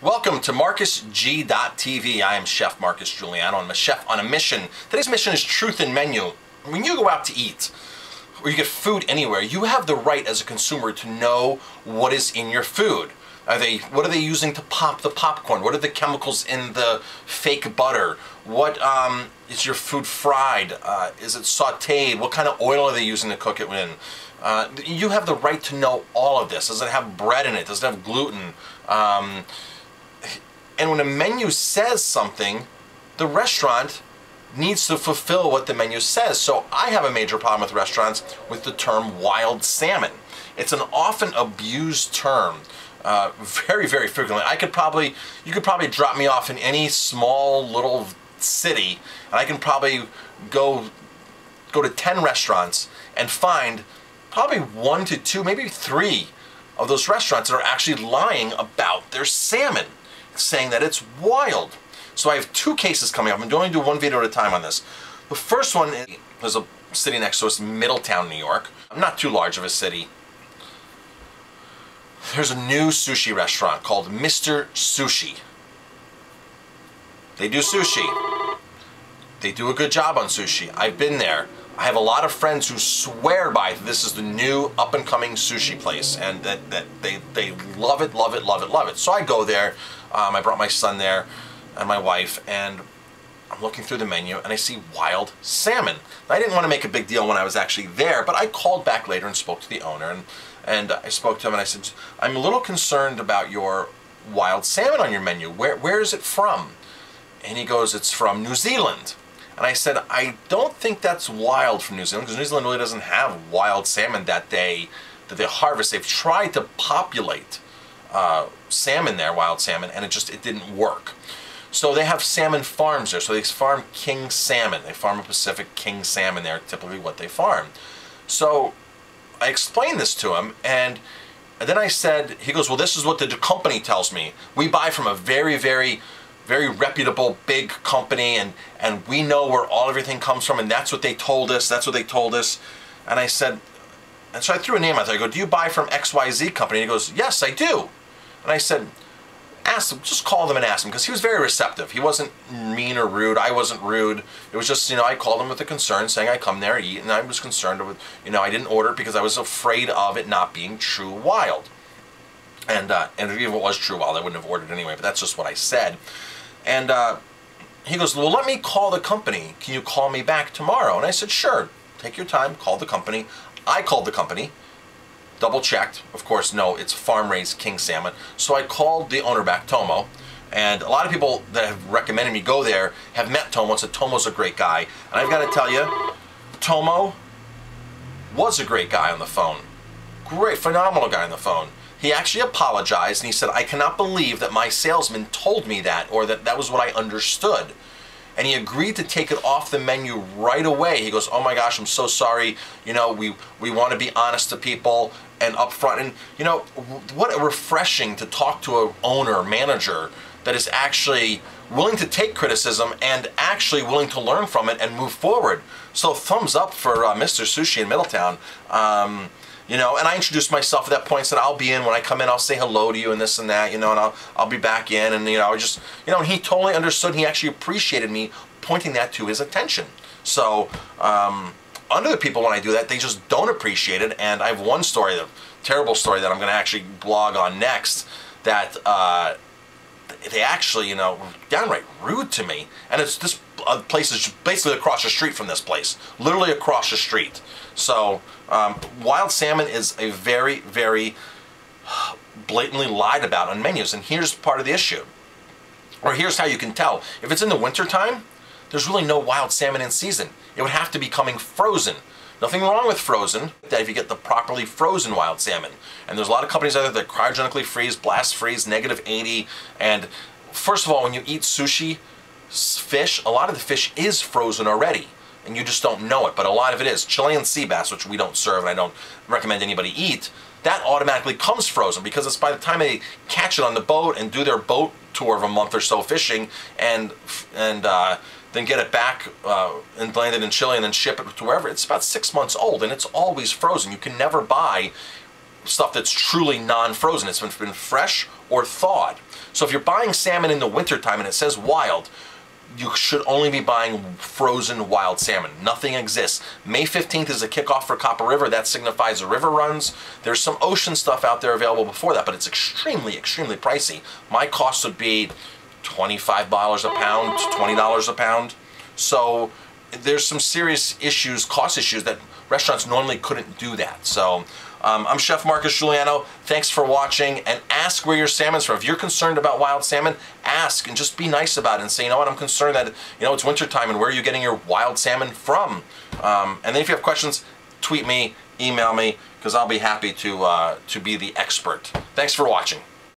Welcome to MarcusG.tv. I am Chef Marcus Giuliano. I'm a chef on a mission. Today's mission is truth in menu. When you go out to eat, or you get food anywhere, you have the right as a consumer to know what is in your food. What are they using to pop the popcorn? What are the chemicals in the fake butter? What is your food fried? Is it sauteed? What kind of oil are they using to cook it in? You have the right to know all of this. Does it have bread in it? Does it have gluten? And when a menu says something, the restaurant needs to fulfill what the menu says. So I have a major problem with restaurants with the term wild salmon. It's an often abused term, very, very frequently. You could probably drop me off in any small little city, and I can probably go to 10 restaurants and find probably 1 to 2, maybe 3 of those restaurants that are actually lying about their salmon, saying that it's wild. So I have 2 cases coming up. I'm only doing one video at a time on this. The first one is, there's a city next to us, Middletown, New York. Not too large of a city. There's a new sushi restaurant called Mr. Sushi. They do sushi. They do a good job on sushi. I've been there. I have a lot of friends who swear by this is the new up-and-coming sushi place, and that they love it, love it, love it, love it. So I go there. I brought my son there and my wife, and I'm looking through the menu and I see wild salmon. I didn't want to make a big deal when I was actually there, but I called back later and spoke to the owner, and I spoke to him and I said, I'm a little concerned about your wild salmon on your menu. Where is it from? And he goes, it's from New Zealand. And I said, I don't think that's wild from New Zealand, because New Zealand really doesn't have wild salmon that they harvest. They've tried to populate salmon there, wild salmon, and it didn't work. So they have salmon farms there. So they farm king salmon. They farm a Pacific king salmon there, typically what they farm. So I explained this to him, and then I said, he goes, well, this is what the company tells me. We buy from a very, very, very reputable big company, and we know where everything comes from, and that's what they told us, that's what they told us. And I said, and so I threw a name out there. I go, do you buy from XYZ company? And he goes, yes, I do. And I said, ask them, just call them and ask them, because he was very receptive. He wasn't mean or rude. I wasn't rude. It was just, I called him with a concern, saying I come there, eat, and I was concerned with, I didn't order it because I was afraid of it not being true wild. And if it was true wild, I wouldn't have ordered anyway, but that's just what I said. And he goes, well, let me call the company. Can you call me back tomorrow? And I said, sure, take your time, call the company. I called the company, double-checked. Of course, no, it's farm-raised king salmon. So I called the owner back, Tomo, and a lot of people that have recommended me go there have met Tomo and said Tomo's a great guy. And I've got to tell you, Tomo was a great guy on the phone. Great, phenomenal guy on the phone. He actually apologized, and he said, I cannot believe that my salesman told me that, or that was what I understood. And he agreed to take it off the menu right away. He goes, oh my gosh, I'm so sorry. We want to be honest to people and upfront. And what a refreshing to talk to an owner, manager, that is actually willing to take criticism and actually willing to learn from it and move forward. So thumbs up for Mr. Sushi in Middletown. And I introduced myself at that point, said I'll be in. When I come in, I'll say hello to you and this and that, and I'll be back in. And, and he totally understood. He actually appreciated me pointing that to his attention. So, other people, when I do that, they just don't appreciate it. And I have one story, a terrible story that I'm going to actually blog on next, that they actually, were downright rude to me. And this place is basically across the street from this place, literally across the street. So wild salmon is a very, very blatantly lied about on menus. And here's part of the issue, or here's how you can tell. If it's in the winter time, there's really no wild salmon in season. It would have to be coming frozen. Nothing wrong with frozen, that if you get the properly frozen wild salmon. And there's a lot of companies out there that cryogenically freeze, blast freeze, -80. And first of all, when you eat sushi fish, a lot of the fish is frozen already, and you just don't know it. But a lot of it is. Chilean sea bass, which we don't serve and I don't recommend anybody eat, that automatically comes frozen, because it's by the time they catch it on the boat and do their boat tour of a month or so fishing, and then get it back and land it in Chile and then ship it to wherever, it's about 6 months old, and it's always frozen. You can never buy stuff that's truly non-frozen. It's been fresh or thawed. So if you're buying salmon in the wintertime and it says wild, you should only be buying frozen wild salmon. Nothing exists. May 15th is a kickoff for Copper River. That signifies the river runs. There's some ocean stuff out there available before that, but it's extremely, extremely pricey. My cost would be $25 a pound, $20 a pound. So there's some serious issues, cost issues, that restaurants normally couldn't do that. So I'm Chef Marcus Giuliano. Thanks for watching, and ask where your salmon's from. If you're concerned about wild salmon, ask and just be nice about it and say, you know what, I'm concerned that, you know, it's wintertime and where are you getting your wild salmon from? And then if you have questions, tweet me, email me, because I'll be happy to be the expert. Thanks for watching.